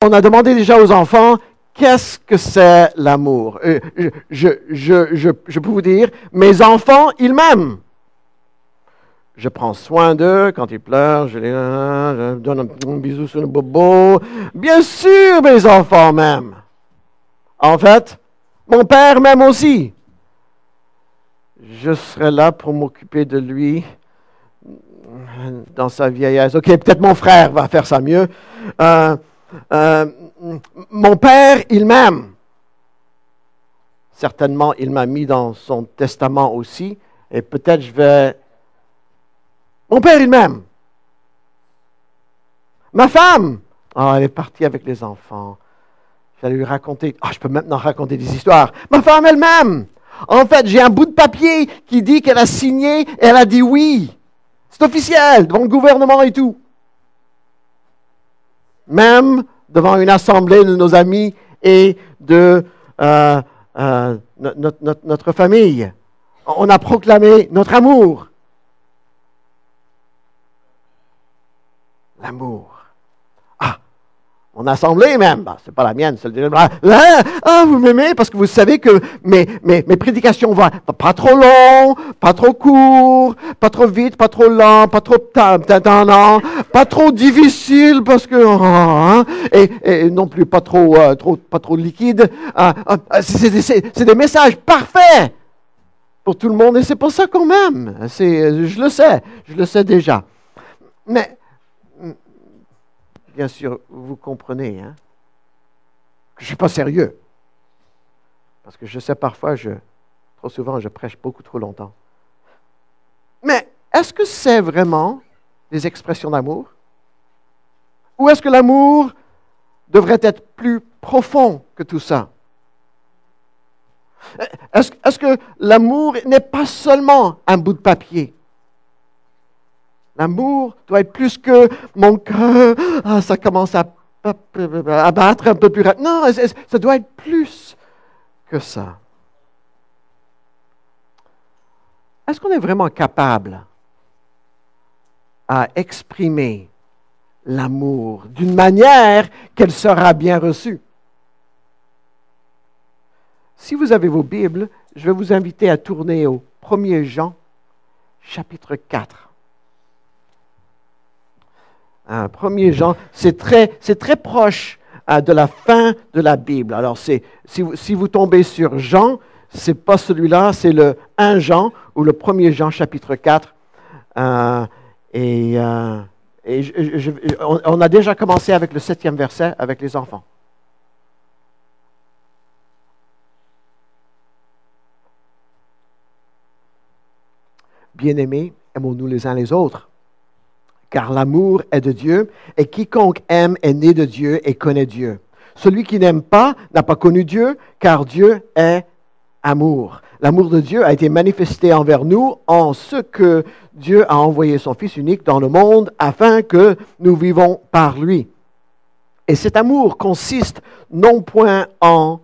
On a demandé déjà aux enfants, qu'est-ce que c'est l'amour? Je peux vous dire, mes enfants, ils m'aiment. Je prends soin d'eux quand ils pleurent, je donne un bisou sur le bobo. Bien sûr, mes enfants m'aiment. En fait, mon père m'aime aussi. Je serai là pour m'occuper de lui dans sa vieillesse. OK, peut-être mon frère va faire ça mieux. Mon père, il m'aime. Certainement, il m'a mis dans son testament aussi. Et peut-être je vais... Mon père, il m'aime. Ma femme, elle est partie avec les enfants. J'allais lui raconter... je peux maintenant raconter des histoires. Ma femme, elle m'aime. En fait, j'ai un bout de papier qui dit qu'elle a signé et elle a dit oui. C'est officiel, devant le gouvernement et tout. Même devant une assemblée de nos amis et de notre famille. On a proclamé notre amour. L'amour. Mon assemblée même, c'est pas la mienne, c'est le vous m'aimez parce que vous savez que mes prédications vont pas trop long, pas trop court, pas trop vite, pas trop lent, pas trop tendant, pas trop difficile parce que et non plus pas trop liquide. C'est des messages parfaits pour tout le monde et c'est pour ça qu'on m'aime. Je le sais déjà. Mais bien sûr, vous comprenez, que je ne suis pas sérieux. Parce que je sais parfois, trop souvent, je prêche beaucoup trop longtemps. Mais est-ce que c'est vraiment des expressions d'amour? Ou est-ce que l'amour devrait être plus profond que tout ça? Est-ce que l'amour n'est pas seulement un bout de papier? L'amour doit être plus que mon cœur, ça commence à battre un peu plus rapide. Non, ça doit être plus que ça. Est-ce qu'on est vraiment capable à exprimer l'amour d'une manière qu'elle sera bien reçue? Si vous avez vos Bibles, je vais vous inviter à tourner au 1er Jean, chapitre 4. 1er Jean, c'est très proche de la fin de la Bible. Alors, si vous tombez sur Jean, ce n'est pas celui-là, c'est le 1 Jean ou le 1er Jean, chapitre 4. On a déjà commencé avec le 7e verset avec les enfants. Bien-aimés, aimons-nous les uns les autres. Car l'amour est de Dieu, et quiconque aime est né de Dieu et connaît Dieu. Celui qui n'aime pas n'a pas connu Dieu, car Dieu est amour. L'amour de Dieu a été manifesté envers nous en ce que Dieu a envoyé son Fils unique dans le monde afin que nous vivons par lui. Et cet amour consiste non point en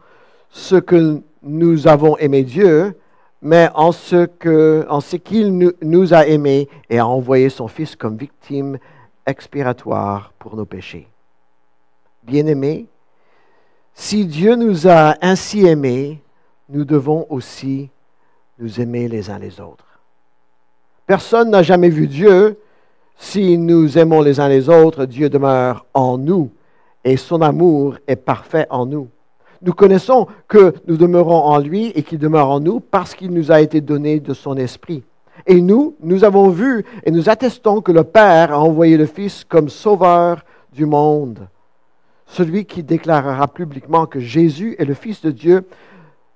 ce que nous avons aimé Dieu, mais en ce qu'il nous a aimés et a envoyé son Fils comme victime expiatoire pour nos péchés. Bien-aimés, si Dieu nous a ainsi aimés, nous devons aussi nous aimer les uns les autres. Personne n'a jamais vu Dieu. Si nous aimons les uns les autres, Dieu demeure en nous et son amour est parfait en nous. Nous connaissons que nous demeurons en lui et qu'il demeure en nous parce qu'il nous a été donné de son esprit. Et nous avons vu et nous attestons que le Père a envoyé le Fils comme sauveur du monde. Celui qui déclarera publiquement que Jésus est le Fils de Dieu,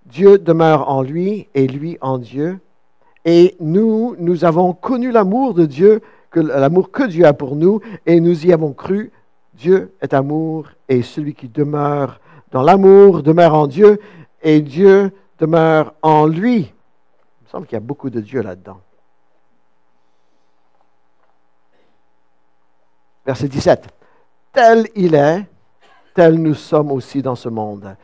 Dieu demeure en lui et lui en Dieu. Et nous avons connu l'amour de Dieu, l'amour que Dieu a pour nous, et nous y avons cru. Dieu est amour et celui qui demeure dans l'amour demeure en Dieu et Dieu demeure en lui. Il me semble qu'il y a beaucoup de Dieu là-dedans. Verset 17. Tel il est, tel nous sommes aussi dans ce monde.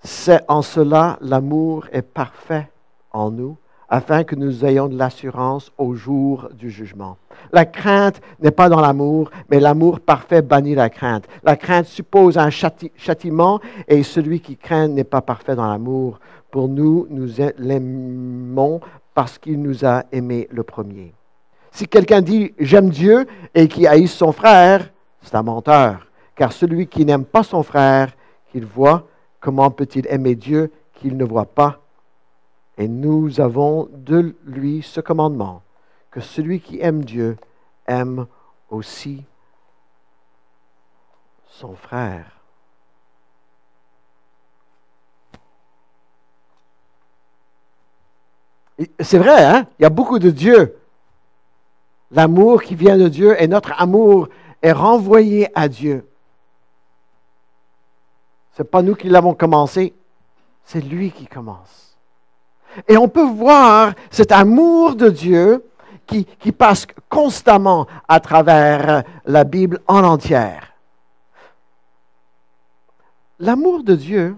C'est en cela l'amour est parfait en nous. afin que nous ayons de l'assurance au jour du jugement. La crainte n'est pas dans l'amour, mais l'amour parfait bannit la crainte. La crainte suppose un châtiment et celui qui craint n'est pas parfait dans l'amour. Pour nous l'aimons parce qu'il nous a aimés le premier. Si quelqu'un dit « j'aime Dieu » et qui haït son frère, c'est un menteur. Car celui qui n'aime pas son frère qu'il voit, comment peut-il aimer Dieu qu'il ne voit pas? Et nous avons de lui ce commandement, que celui qui aime Dieu aime aussi son frère. C'est vrai, hein? Il y a beaucoup de Dieu. L'amour qui vient de Dieu et notre amour est renvoyé à Dieu. Ce n'est pas nous qui l'avons commencé, c'est lui qui commence. Et on peut voir cet amour de Dieu qui passe constamment à travers la Bible en entière. L'amour de Dieu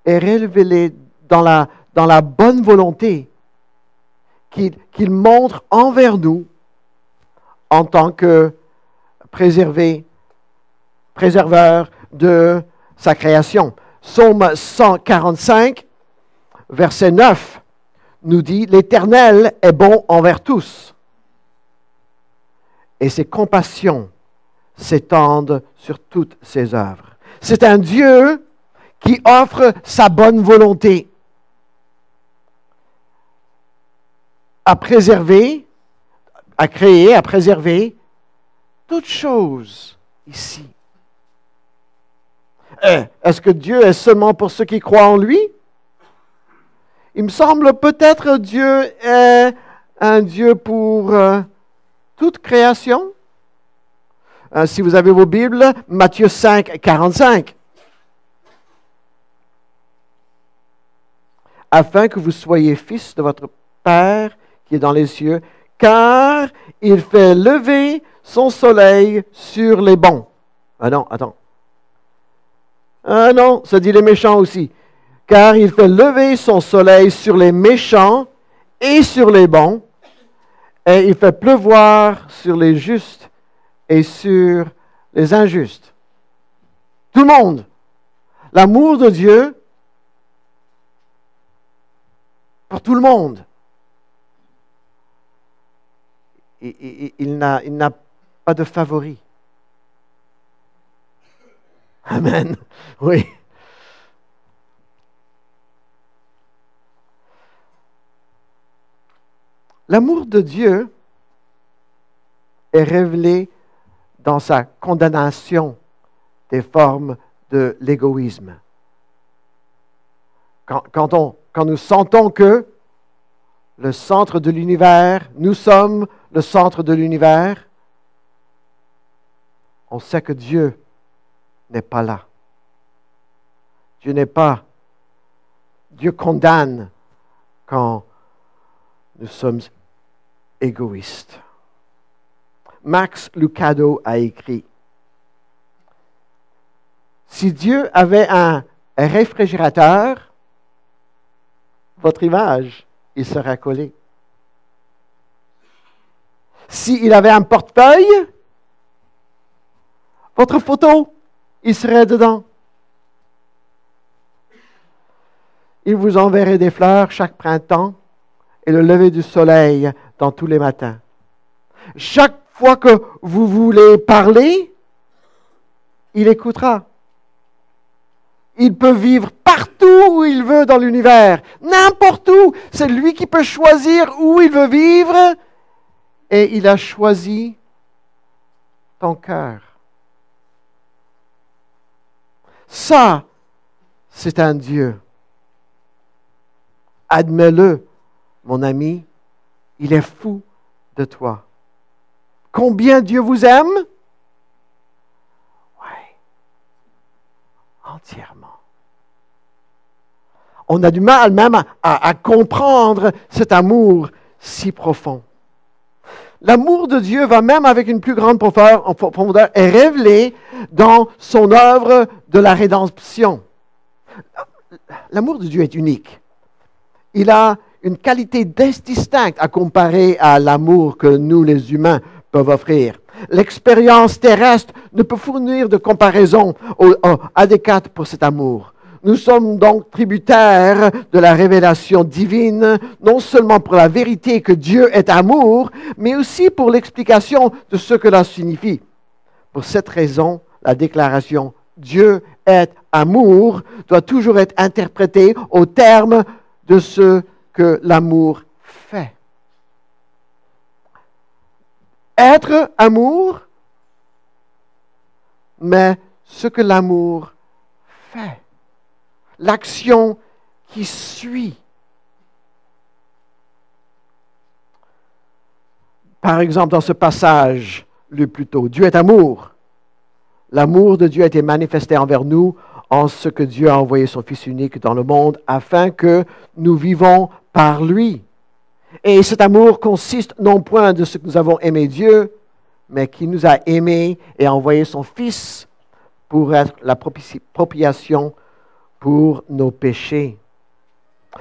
est révélé dans la bonne volonté qu'il montre envers nous en tant que préserveur de sa création. Psaume 145, verset 9, nous dit « L'Éternel est bon envers tous, et ses compassions s'étendent sur toutes ses œuvres. » C'est un Dieu qui offre sa bonne volonté à préserver, à créer, à préserver toutes choses ici. Est-ce que Dieu est seulement pour ceux qui croient en lui? Il me semble peut-être Dieu est un Dieu pour toute création. Si vous avez vos Bibles, Matthieu 5, 45. Afin que vous soyez fils de votre Père qui est dans les cieux, car il fait lever son soleil sur les bons. Ah non, attends. Ah non, ça dit les méchants aussi. Car il fait lever son soleil sur les méchants et sur les bons, et il fait pleuvoir sur les justes et sur les injustes. Tout le monde. L'amour de Dieu pour tout le monde. Il n'a pas de favori. Amen. Oui. L'amour de Dieu est révélé dans sa condamnation des formes de l'égoïsme. Quand nous sentons que le centre de l'univers, nous sommes le centre de l'univers, on sait que Dieu n'est pas là. Dieu n'est pas. Dieu condamne quand nous sommes égoïstes. Max Lucado a écrit, « Si Dieu avait un réfrigérateur, votre image, il serait collé. S'il avait un portefeuille, votre photo, il serait dedans. Il vous enverrait des fleurs chaque printemps et le lever du soleil dans tous les matins. Chaque fois que vous voulez parler, il écoutera. Il peut vivre partout où il veut dans l'univers, n'importe où. C'est lui qui peut choisir où il veut vivre et il a choisi ton cœur. Ça, c'est un Dieu. Admets-le, mon ami, il est fou de toi. Combien Dieu vous aime? Oui, entièrement. On a du mal même à comprendre cet amour si profond. L'amour de Dieu va même avec une plus grande profondeur et révélé dans son œuvre de la rédemption. L'amour de Dieu est unique. Il a une qualité distincte à comparer à l'amour que nous, les humains, peuvent offrir. L'expérience terrestre ne peut fournir de comparaison adéquate pour cet amour. Nous sommes donc tributaires de la révélation divine, non seulement pour la vérité que Dieu est amour, mais aussi pour l'explication de ce que cela signifie. Pour cette raison, la déclaration « Dieu est amour » doit toujours être interprétée au terme de ce que l'amour fait. Être amour, mais ce que l'amour fait. L'action qui suit. Par exemple, dans ce passage lu plus tôt, Dieu est amour. L'amour de Dieu a été manifesté envers nous en ce que Dieu a envoyé son Fils unique dans le monde afin que nous vivons par lui. Et cet amour consiste non point de ce que nous avons aimé Dieu, mais qui nous a aimés et a envoyé son Fils pour être la propitiation pour nos péchés.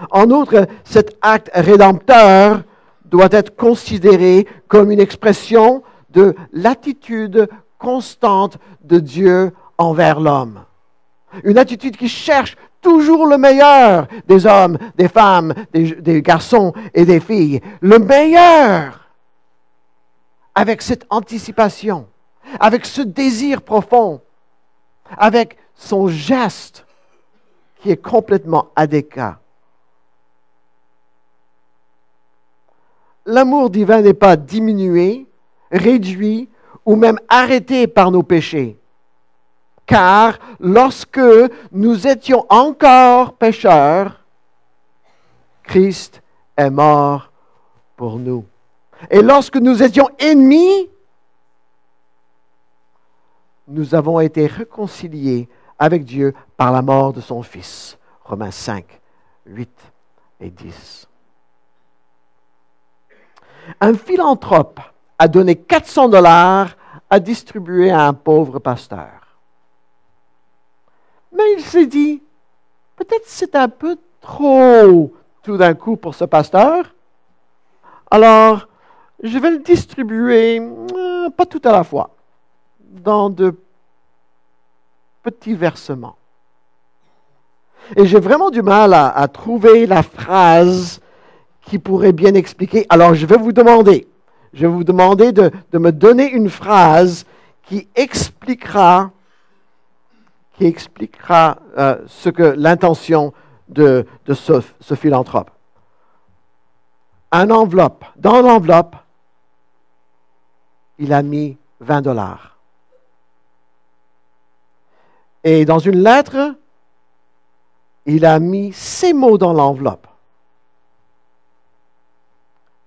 En outre, cet acte rédempteur doit être considéré comme une expression de l'attitude constante de Dieu envers l'homme. Une attitude qui cherche toujours le meilleur des hommes, des femmes, des garçons et des filles. Le meilleur, avec cette anticipation, avec ce désir profond, avec son geste qui est complètement adéquat. L'amour divin n'est pas diminué, réduit ou même arrêté par nos péchés. Car lorsque nous étions encore pécheurs, Christ est mort pour nous. Et lorsque nous étions ennemis, nous avons été réconciliés avec Dieu par la mort de son Fils. Romains 5, 8 et 10. Un philanthrope a donné 400 $ à distribuer à un pauvre pasteur. Mais il s'est dit, peut-être c'est un peu trop tout d'un coup pour ce pasteur. Alors, je vais le distribuer, pas tout à la fois, dans de petits versements. Et j'ai vraiment du mal à trouver la phrase qui pourrait bien expliquer. Alors, je vais vous demander de me donner une phrase qui expliquera ce que l'intention de ce philanthrope. Dans l'enveloppe, il a mis 20 $. Et dans une lettre, il a mis ces mots dans l'enveloppe.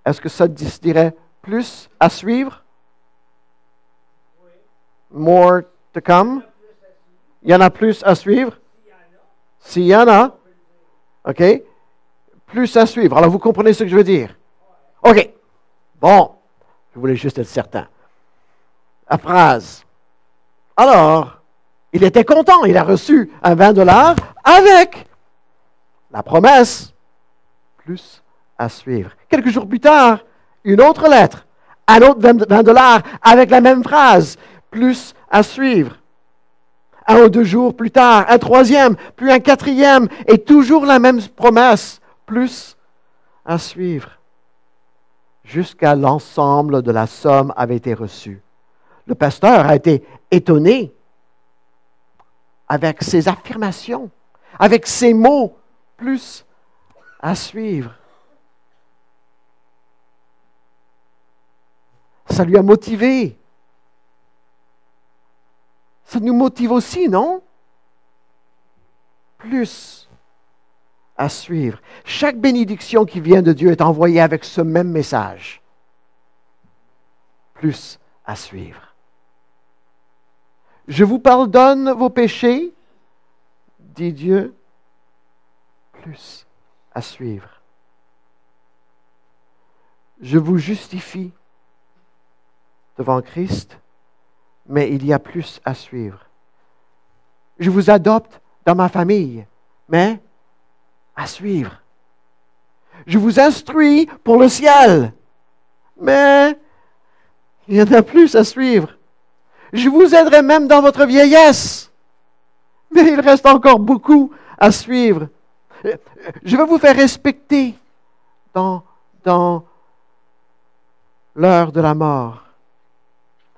Est-ce que ça se dirait plus à suivre? More to come? Il y en a plus à suivre? S'il y en a. OK? Plus à suivre. Alors, vous comprenez ce que je veux dire? OK. Bon. Je voulais juste être certain. La phrase. Alors, il était content. Il a reçu un 20 $ avec la promesse. Plus à suivre. Quelques jours plus tard, une autre lettre. Un autre 20 $ avec la même phrase. Plus à suivre. 1 ou 2 jours plus tard, un troisième, puis un quatrième, et toujours la même promesse, plus à suivre, jusqu'à l'ensemble de la somme avait été reçue. Le pasteur a été étonné avec ses affirmations, avec ses mots, plus à suivre. Ça lui a motivé. Ça nous motive aussi, non? Plus à suivre. Chaque bénédiction qui vient de Dieu est envoyée avec ce même message. Plus à suivre. Je vous pardonne vos péchés, dit Dieu. Plus à suivre. Je vous justifie devant Christ, mais il y a plus à suivre. Je vous adopte dans ma famille, mais à suivre. Je vous instruis pour le ciel. Mais il y en a plus à suivre. Je vous aiderai même dans votre vieillesse. Mais il reste encore beaucoup à suivre. Je vais vous faire respecter dans l'heure de la mort.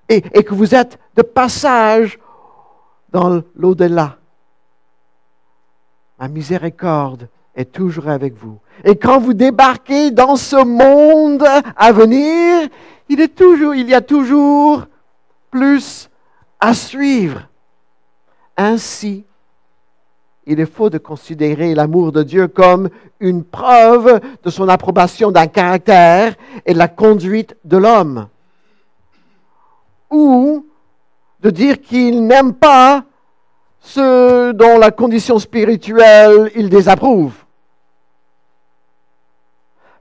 Et que vous êtes de passage dans l'au-delà. Ma miséricorde est toujours avec vous. Et quand vous débarquez dans ce monde à venir, il y a toujours plus à suivre. Ainsi, il est faux de considérer l'amour de Dieu comme une preuve de son approbation d'un caractère et de la conduite de l'homme. Ou de dire qu'il n'aime pas ceux dont la condition spirituelle il désapprouve.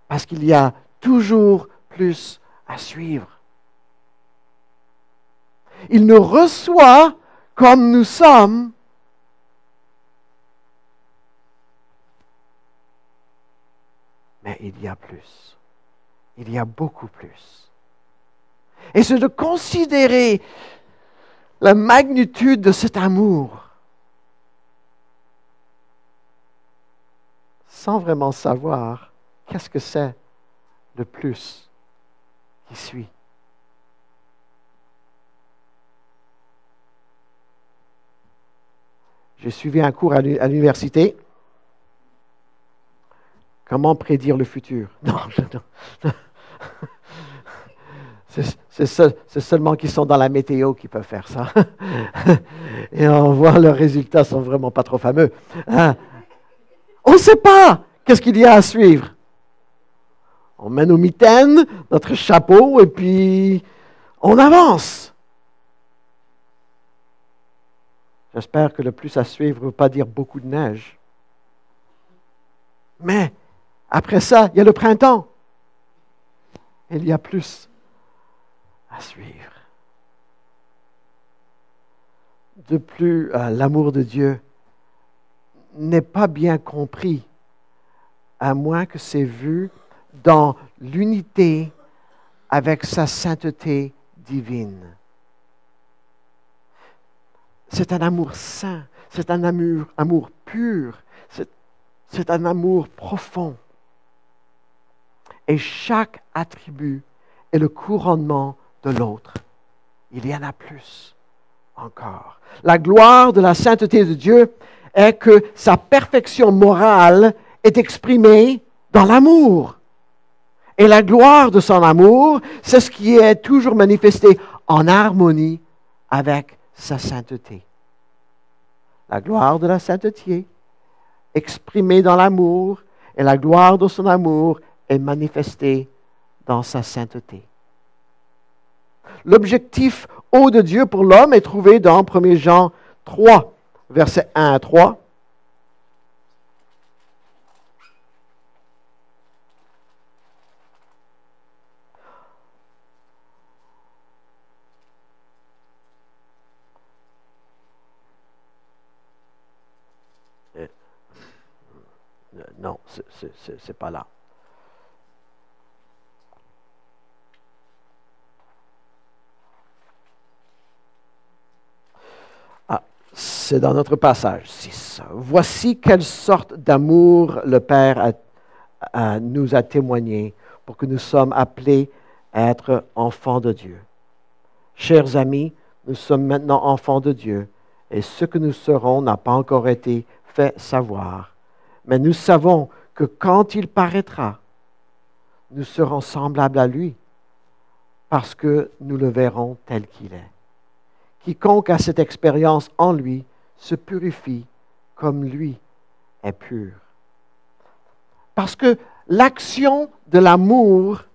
Parce qu'il y a toujours plus à suivre. Il nous reçoit comme nous sommes, mais il y a plus. Il y a beaucoup plus. Et c'est de considérer la magnitude de cet amour sans vraiment savoir qu'est-ce que c'est le plus qui suit. J'ai suivi un cours à l'université. Comment prédire le futur? Non. C'est seulement qui sont dans la météo qui peuvent faire ça. Et on voit leurs résultats sont vraiment pas trop fameux. On ne sait pas qu'est-ce qu'il y a à suivre. On met nos mitaines, notre chapeau, et puis on avance. J'espère que le plus à suivre ne veut pas dire beaucoup de neige. Mais après ça, il y a le printemps. Il y a plus à suivre. De plus, l'amour de Dieu n'est pas bien compris, à moins que c'est vu dans l'unité avec sa sainteté divine. C'est un amour saint, c'est un amour pur, c'est un amour profond. Et chaque attribut est le couronnement de l'autre. Il y en a plus encore. La gloire de la sainteté de Dieu est que sa perfection morale est exprimée dans l'amour. Et la gloire de son amour, c'est ce qui est toujours manifesté en harmonie avec sa sainteté. La gloire de la sainteté, exprimée dans l'amour, et la gloire de son amour est manifestée dans sa sainteté. L'objectif haut de Dieu pour l'homme est trouvé dans 1 Jean 3, versets 1 à 3. Non, c'est pas là. Ah, c'est dans notre passage 6. Voici quelle sorte d'amour le Père nous a témoigné pour que nous sommes appelés à être enfants de Dieu. Chers amis, nous sommes maintenant enfants de Dieu et ce que nous serons n'a pas encore été fait savoir. Mais nous savons que quand il paraîtra, nous serons semblables à lui, parce que nous le verrons tel qu'il est. Quiconque a cette expérience en lui se purifie comme lui est pur. Parce que l'action de l'amour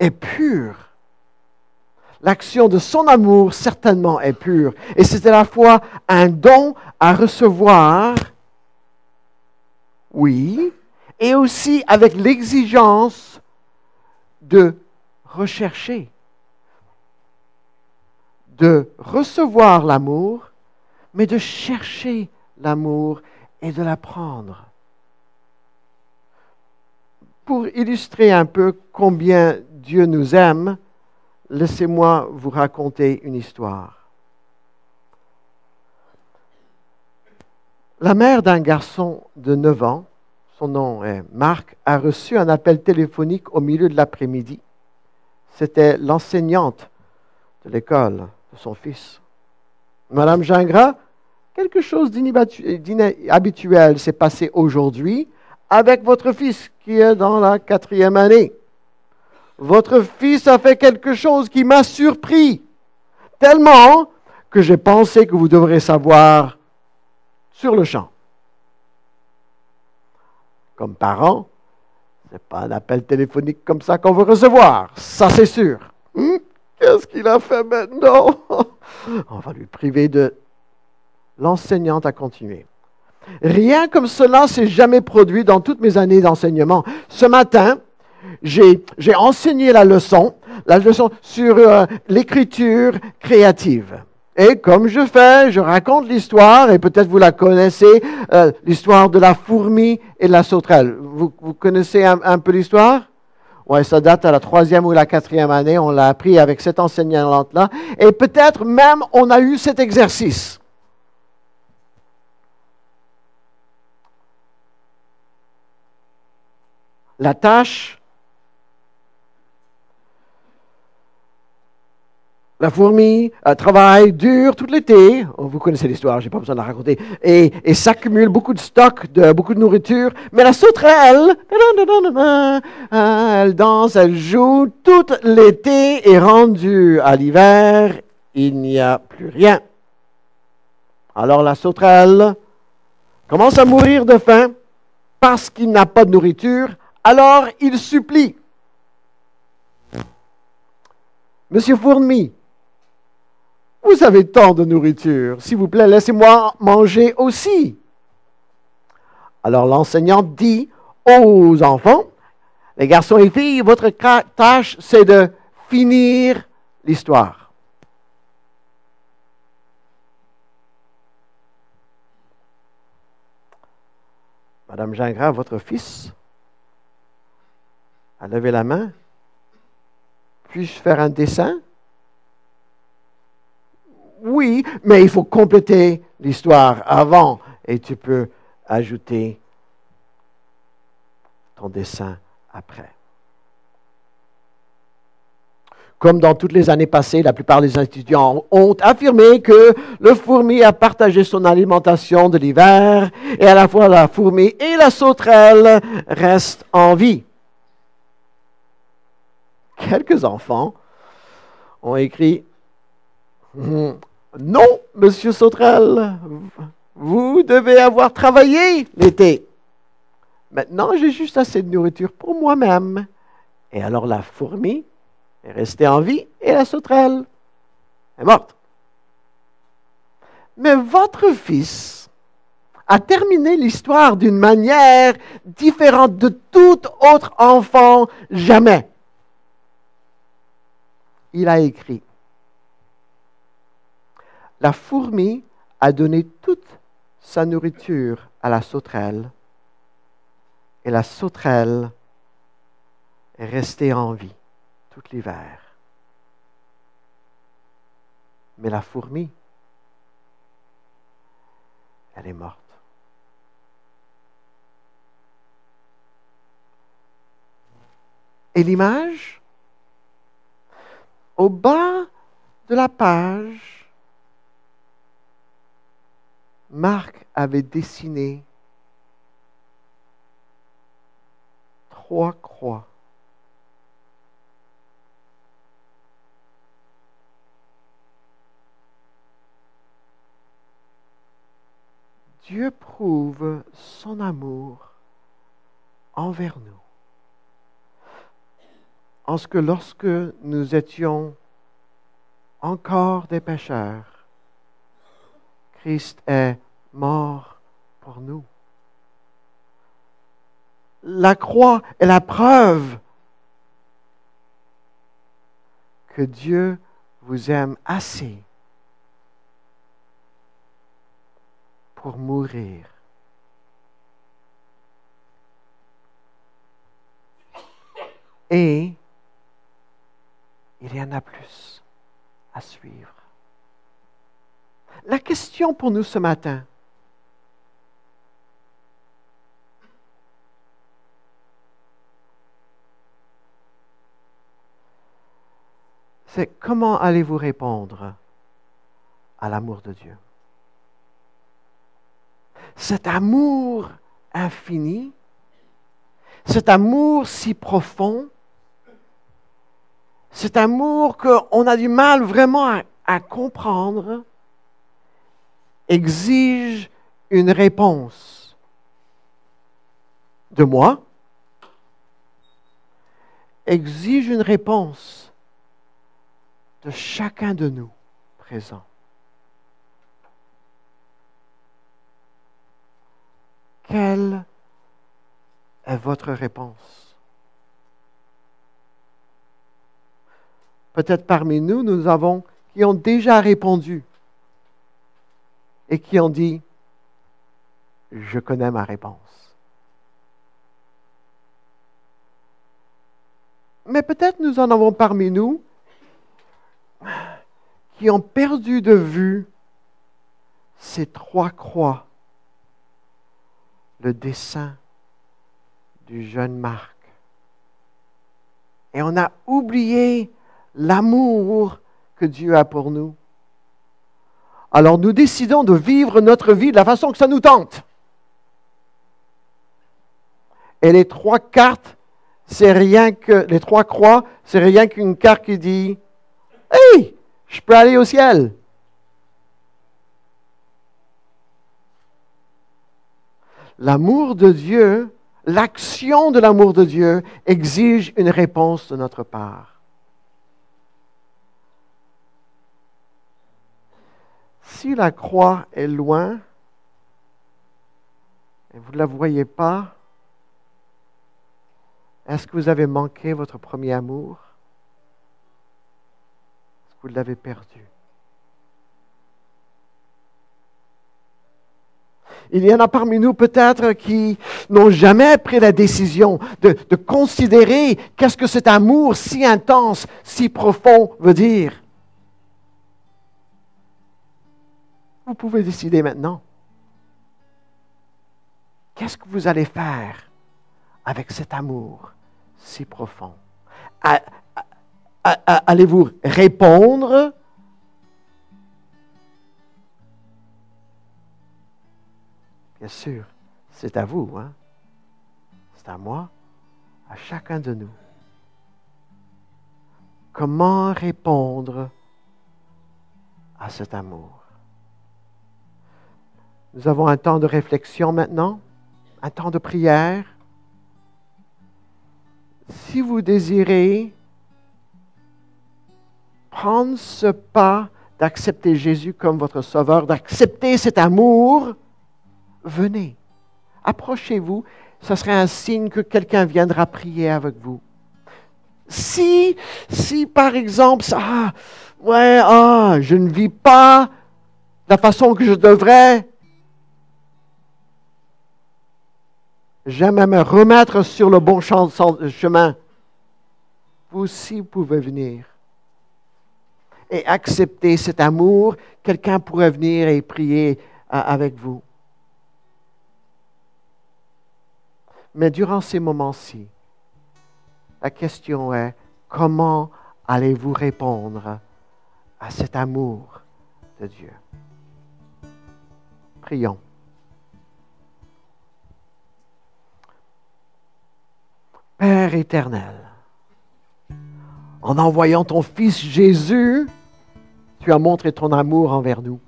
est pure. L'action de son amour, certainement, est pure. Et c'est à la fois un don à recevoir, oui, et aussi avec l'exigence de rechercher, de recevoir l'amour, mais de chercher l'amour et de l'apprendre. pour illustrer un peu combien Dieu nous aime, laissez-moi vous raconter une histoire. La mère d'un garçon de 9 ans, son nom est Marc, a reçu un appel téléphonique au milieu de l'après-midi. C'était l'enseignante de l'école de son fils. Madame Gingras, quelque chose d'inhabituel s'est passé aujourd'hui avec votre fils qui est dans la 4e année. Votre fils a fait quelque chose qui m'a surpris, tellement que j'ai pensé que vous devrez savoir sur le champ. Comme parent, ce n'est pas un appel téléphonique comme ça qu'on veut recevoir, ça c'est sûr. Qu'est-ce qu'il a fait maintenant? On va lui priver de... L'enseignante a continué. Rien comme cela s'est jamais produit dans toutes mes années d'enseignement. Ce matin, j'ai enseigné la leçon sur l'écriture créative. Et comme je fais, je raconte l'histoire, et peut-être vous la connaissez, l'histoire de la fourmi et de la sauterelle. Vous connaissez un peu l'histoire? Oui, ça date à la 3e ou la 4e année, on l'a appris avec cette enseignante-là. Et peut-être même on a eu cet exercice. La tâche, la fourmi travaille dur tout l'été. Vous connaissez l'histoire, je n'ai pas besoin de la raconter. Et s'accumule beaucoup de stock, beaucoup de nourriture. Mais la sauterelle, elle danse, elle joue tout l'été et rendu à l'hiver, il n'y a plus rien. Alors la sauterelle commence à mourir de faim parce qu'il n'a pas de nourriture. Alors il supplie. Monsieur Fourmi, vous avez tant de nourriture, s'il vous plaît, laissez-moi manger aussi. Alors l'enseignante dit aux enfants, les garçons et filles, votre tâche, c'est de finir l'histoire. Madame Gingras, votre fils a levé la main. Puis-je faire un dessin? Oui, mais il faut compléter l'histoire avant et tu peux ajouter ton dessin après. Comme dans toutes les années passées, la plupart des étudiants ont affirmé que le fourmi a partagé son alimentation de l'hiver et à la fois la fourmi et la sauterelle restent en vie. Quelques enfants ont écrit « Non, monsieur Sauterelle, vous devez avoir travaillé l'été. Maintenant, j'ai juste assez de nourriture pour moi-même. » Et alors la fourmi est restée en vie et la sauterelle est morte. Mais votre fils a terminé l'histoire d'une manière différente de tout autre enfant jamais. Il a écrit, la fourmi a donné toute sa nourriture à la sauterelle et la sauterelle est restée en vie tout l'hiver. Mais la fourmi, elle est morte. Et l'image? Au bas de la page, Marc avait dessiné 3 croix. Dieu prouve son amour envers nous. En ce que lorsque nous étions encore des pécheurs, Christ est mort pour nous. La croix est la preuve que Dieu vous aime assez pour mourir. Et il y en a plus à suivre. La question pour nous ce matin, c'est comment allez-vous répondre à l'amour de Dieu? Cet amour infini, cet amour si profond, cet amour qu'on a du mal vraiment à comprendre, exige une réponse de moi, exige une réponse de chacun de nous présents. Quelle est votre réponse? Peut-être parmi nous, nous avons qui ont déjà répondu et qui ont dit, je connais ma réponse. Mais peut-être nous en avons parmi nous qui ont perdu de vue ces 3 croix, le dessein du jeune Marc. Et on a oublié l'amour que Dieu a pour nous. Alors nous décidons de vivre notre vie de la façon que ça nous tente. Et les 3 cartes, c'est rien que, les 3 croix, c'est rien qu'une carte qui dit « Hey, je peux aller au ciel ». L'amour de Dieu, l'action de l'amour de Dieu exige une réponse de notre part. Si la croix est loin et vous ne la voyez pas, est-ce que vous avez manqué votre premier amour? Est-ce que vous l'avez perdu? Il y en a parmi nous peut-être qui n'ont jamais pris la décision de considérer qu'est-ce que cet amour si intense, si profond veut dire. Vous pouvez décider maintenant. Qu'est-ce que vous allez faire avec cet amour si profond? Allez-vous répondre? Bien sûr, c'est à vous, hein? C'est à moi, à chacun de nous. Comment répondre à cet amour? Nous avons un temps de réflexion maintenant, un temps de prière. Si vous désirez prendre ce pas d'accepter Jésus comme votre sauveur, d'accepter cet amour, venez, approchez-vous. Ce serait un signe que quelqu'un viendra prier avec vous. Si par exemple, je ne vis pas de la façon que je devrais, j'aime me remettre sur le bon chemin, vous aussi pouvez venir et accepter cet amour. Quelqu'un pourrait venir et prier avec vous. Mais durant ces moments-ci, la question est, comment allez-vous répondre à cet amour de Dieu? Prions. Père éternel, en envoyant ton Fils Jésus, tu as montré ton amour envers nous.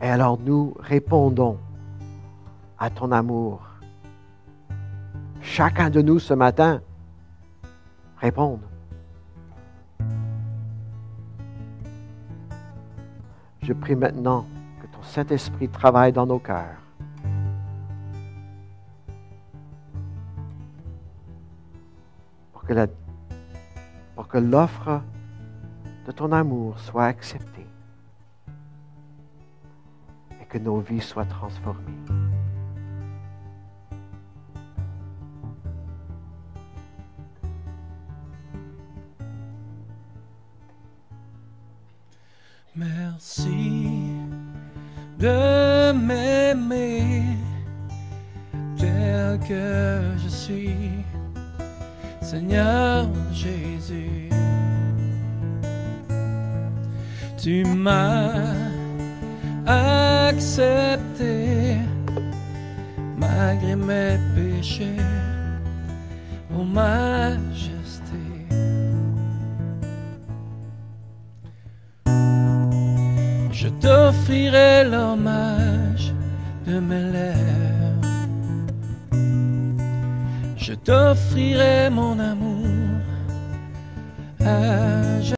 Et alors nous répondons à ton amour. Chacun de nous ce matin, répondre. Je prie maintenant que ton Saint-Esprit travaille dans nos cœurs. Pour que l'offre de ton amour soit acceptée et que nos vies soient transformées. de m'aimer tel que je suis, Seigneur Jésus. Tu m'as accepté malgré mes péchés, ô majesté. Je t'offrirai l'hommage de mes lèvres, je t'offrirai mon amour à